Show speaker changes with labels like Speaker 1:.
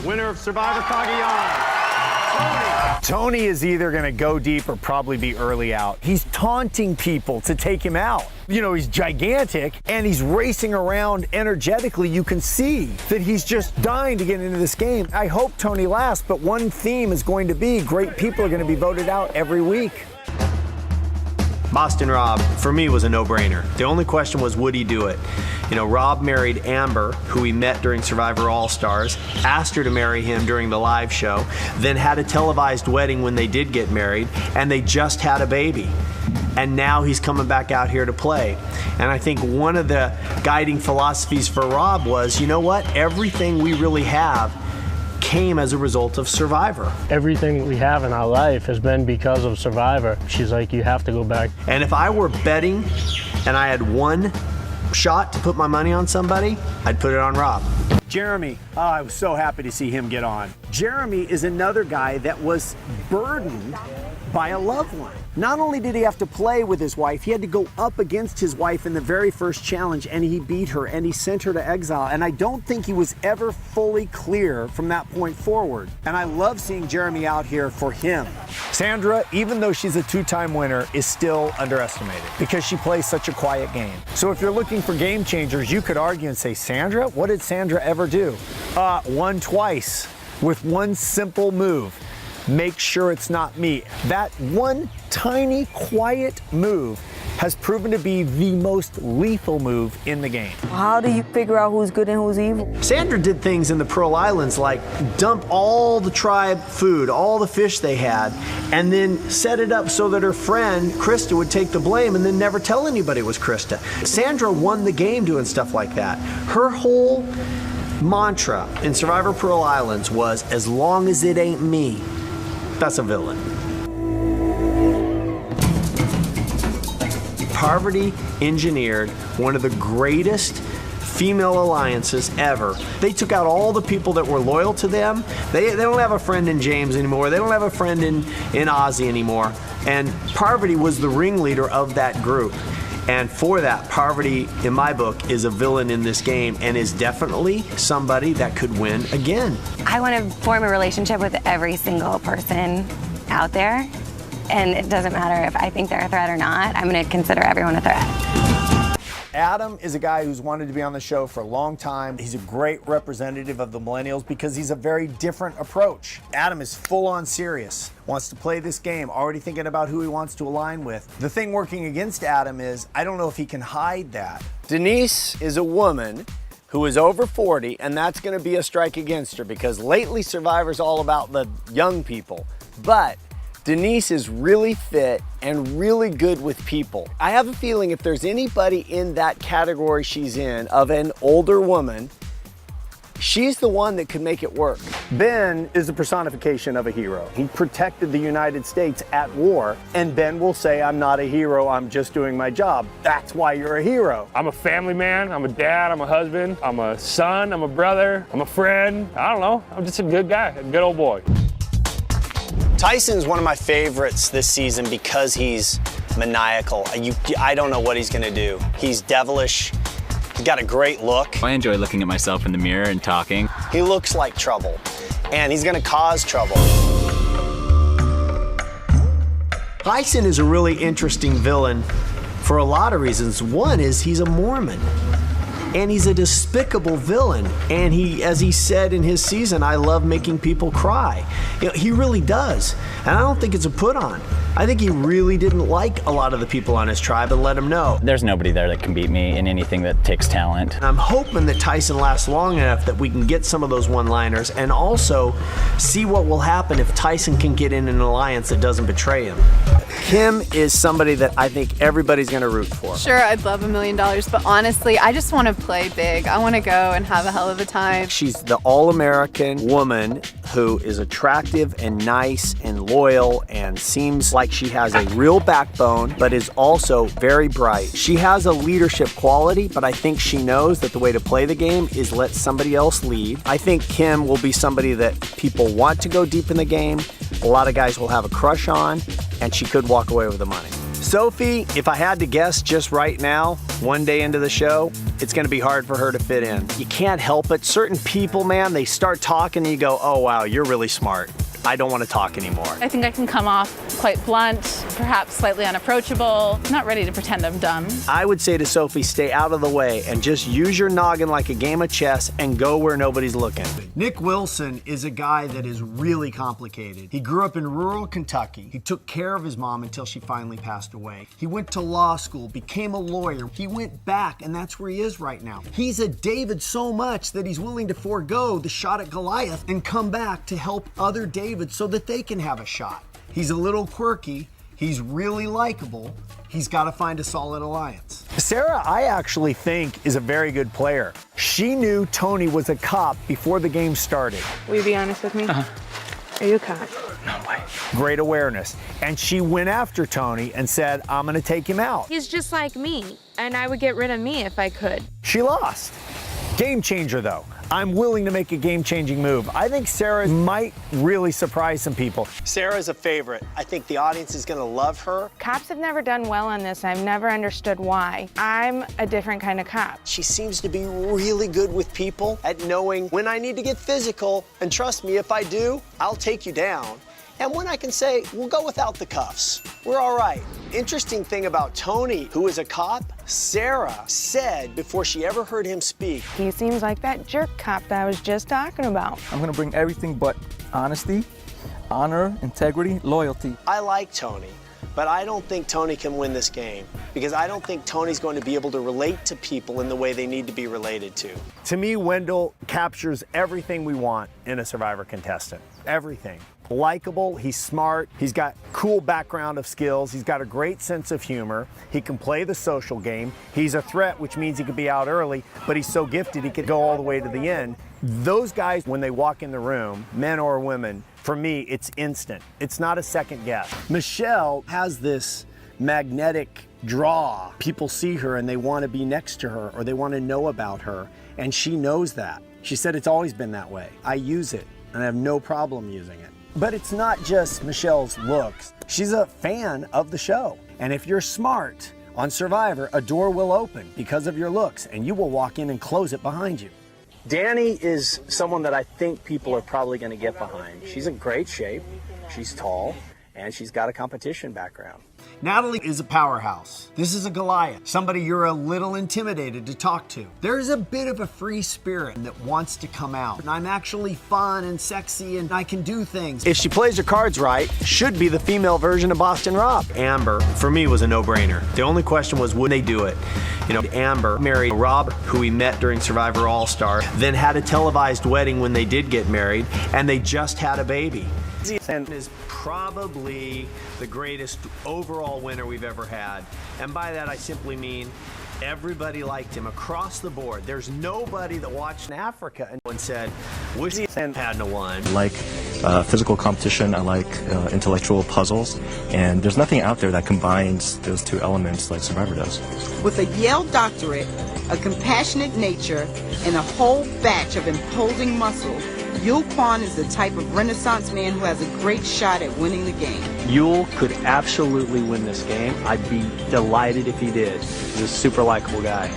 Speaker 1: winner of Survivor Cagayan,
Speaker 2: Tony is either going to go deep or probably be early out. He's taunting people to take him out. You know, he's gigantic and he's racing around energetically. You can see that he's just dying to get into this game. I hope Tony lasts, but one theme is going to be great people are going to be voted out every week.
Speaker 3: Boston Rob, for me, was a no-brainer. The only question was, would he do it? You know, Rob married Amber, who he met during Survivor All-Stars, asked her to marry him during the live show, then had a televised wedding when they did get married, and they just had a baby. And now he's coming back out here to play. And I think one of the guiding philosophies for Rob was, you know what? Everything we really have came as a result of Survivor.
Speaker 4: Everything we have in our life has been because of Survivor. She's like, you have to go back.
Speaker 3: And if I were betting and I had one shot to put my money on somebody, I'd put it on Rob.
Speaker 2: Jeremy, I was so happy to see him get on. Jeremy is another guy that was burdened by a loved one. Not only did he have to play with his wife, he had to go up against his wife in the very first challenge, and he beat her, and he sent her to exile. And I don't think he was ever fully clear from that point forward. And I love seeing Jeremy out here for him. Sandra, even though she's a two-time winner, is still underestimated because she plays such a quiet game. So if you're looking for game changers, you could argue and say, Sandra, what did Sandra ever do? Won twice with one simple move. Make sure it's not me. That one tiny, quiet move has proven to be the most lethal move in the game.
Speaker 5: How do you figure out who's good and who's evil?
Speaker 3: Sandra did things in the Pearl Islands like dump all the tribe food, all the fish they had, and then set it up so that her friend, Krista, would take the blame and then never tell anybody it was Krista. Sandra won the game doing stuff like that. Her whole mantra in Survivor Pearl Islands was, as long as it ain't me, that's a villain. Parvati engineered one of the greatest female alliances ever. They took out all the people that were loyal to them. They don't have a friend in James anymore. They don't have a friend in Ozzy anymore. And Parvati was the ringleader of that group. And for that, Parvati, in my book, is a villain in this game and is definitely somebody that could win again.
Speaker 6: I want to form a relationship with every single person out there. And it doesn't matter if I think they're a threat or not. I'm going to consider everyone a threat.
Speaker 2: Adam is a guy who's wanted to be on the show for a long time. He's a great representative of the millennials because he's a very different approach. Adam is full on serious, wants to play this game, already thinking about who he wants to align with. The thing working against Adam is, I don't know if he can hide that. Denise is a woman who is over 40, and that's gonna be a strike against her because lately Survivor's all about the young people. But Denise is really fit and really good with people. I have a feeling if there's anybody in that category she's in of an older woman, she's the one that could make it work. Ben is the personification of a hero. He protected the United States at war, and Ben will say, I'm not a hero, I'm just doing my job. That's why you're a hero.
Speaker 4: I'm a family man, I'm a dad, I'm a husband, I'm a son, I'm a brother, I'm a friend. I don't know, I'm just a good guy, a good old boy.
Speaker 7: Tyson's one of my favorites this season because he's maniacal. I don't know what he's gonna do. He's devilish. He's got a great look.
Speaker 8: I enjoy looking at myself in the mirror and talking.
Speaker 7: He looks like trouble, and he's gonna cause trouble.
Speaker 3: Tyson is a really interesting villain for a lot of reasons. One is he's a Mormon. And he's a despicable villain. And he, as he said in his season, I love making people cry. You know, he really does. And I don't think it's a put on. I think he really didn't like a lot of the people on his tribe and let them know.
Speaker 8: There's nobody there that can beat me in anything that takes talent.
Speaker 3: And I'm hoping that Tyson lasts long enough that we can get some of those one-liners and also see what will happen if Tyson can get in an alliance that doesn't betray him. Kim is somebody that I think everybody's gonna root for.
Speaker 9: Sure, I'd love $1 million, but honestly, I just want to play big. I want to go and have a hell of a time.
Speaker 3: She's the all-American woman who is attractive and nice and loyal and seems like she has a real backbone, but is also very bright. She has a leadership quality, but I think she knows that the way to play the game is let somebody else lead. I think Kim will be somebody that people want to go deep in the game, a lot of guys will have a crush on, and she could walk away with the money. Sophie, if I had to guess just right now, one day into the show, it's going to be hard for her to fit in. You can't help it. Certain people, man, they start talking and you go, oh, wow, you're really smart. I don't want to talk anymore.
Speaker 1: I think I can come off quite blunt, perhaps slightly unapproachable. I'm not ready to pretend I'm dumb.
Speaker 3: I would say to Sophie, stay out of the way and just use your noggin like a game of chess and go where nobody's looking.
Speaker 2: Nick Wilson is a guy that is really complicated. He grew up in rural Kentucky. He took care of his mom until she finally passed away. He went to law school, became a lawyer. He went back, and that's where he is right now. He's a David so much that he's willing to forego the shot at Goliath and come back to help other Davids so that they can have a shot. He's a little quirky. He's really likable. He's got to find a solid alliance. Sarah, I actually think, is a very good player. She knew Tony was a cop before the game started.
Speaker 5: Will you be honest with me? Are you a cop?
Speaker 2: No way. Great awareness. And she went after Tony and said, I'm going to take him out.
Speaker 10: He's just like me, and I would get rid of me if I could.
Speaker 2: She lost. Game changer, though. I'm willing to make a game-changing move. I think Sarah might really surprise some people.
Speaker 7: Sarah's a favorite. I think the audience is going to love her.
Speaker 10: Cops have never done well on this. I've never understood why. I'm a different kind of cop.
Speaker 7: She seems to be really good with people at knowing when I need to get physical, and trust me, if I do, I'll take you down. And when I can say, we'll go without the cuffs. We're all right. Interesting thing about Tony, who is a cop, Sarah said before she ever heard him speak.
Speaker 10: He seems like that jerk cop that I was just talking about.
Speaker 11: I'm gonna bring everything but honesty, honor, integrity, loyalty.
Speaker 7: I like Tony, but I don't think Tony can win this game because I don't think Tony's going to be able to relate to people in the way they need to be related to.
Speaker 2: To me, Wendell captures everything we want in a Survivor contestant. Everything. Likeable, he's smart, he's got cool background of skills, he's got a great sense of humor, he can play the social game, he's a threat, which means he can be out early, but he's so gifted he could go all the way to the end. Those guys, when they walk in the room, men or women, for me, it's instant. It's not a second guess. Michelle has this magnetic draw. People see her and they want to be next to her or they want to know about her, and she knows that. She said it's always been that way. I use it, and I have no problem using it. But it's not just Michelle's looks. She's a fan of the show. And if you're smart on Survivor, a door will open because of your looks, and you will walk in and close it behind you.
Speaker 3: Danny is someone that I think people are probably going to get behind. She's in great shape, she's tall, and she's got a competition background.
Speaker 2: Natalie is a powerhouse. This is a Goliath, somebody you're a little intimidated to talk to. There's a bit of a free spirit that wants to come out. And I'm actually fun and sexy and I can do things.
Speaker 3: If she plays her cards right, should be the female version of Boston Rob. Amber, for me, was a no-brainer. The only question was, would they do it? You know, Amber married Rob, who we met during Survivor All-Star, then had a televised wedding when they did get married, and they just had a baby. And is probably the greatest overall winner we've ever had. And by that, I simply mean everybody liked him across the board. There's nobody that watched in Africa and said, wish he hadn't won.
Speaker 12: I like physical competition. I like intellectual puzzles. And there's nothing out there that combines those two elements like Survivor does.
Speaker 13: With a Yale doctorate, a compassionate nature, and a whole batch of imposing muscle, Yul Kwon is the type of Renaissance man who has a great shot at winning the game.
Speaker 3: Yul could absolutely win this game. I'd be delighted if he did. He's a super likable guy.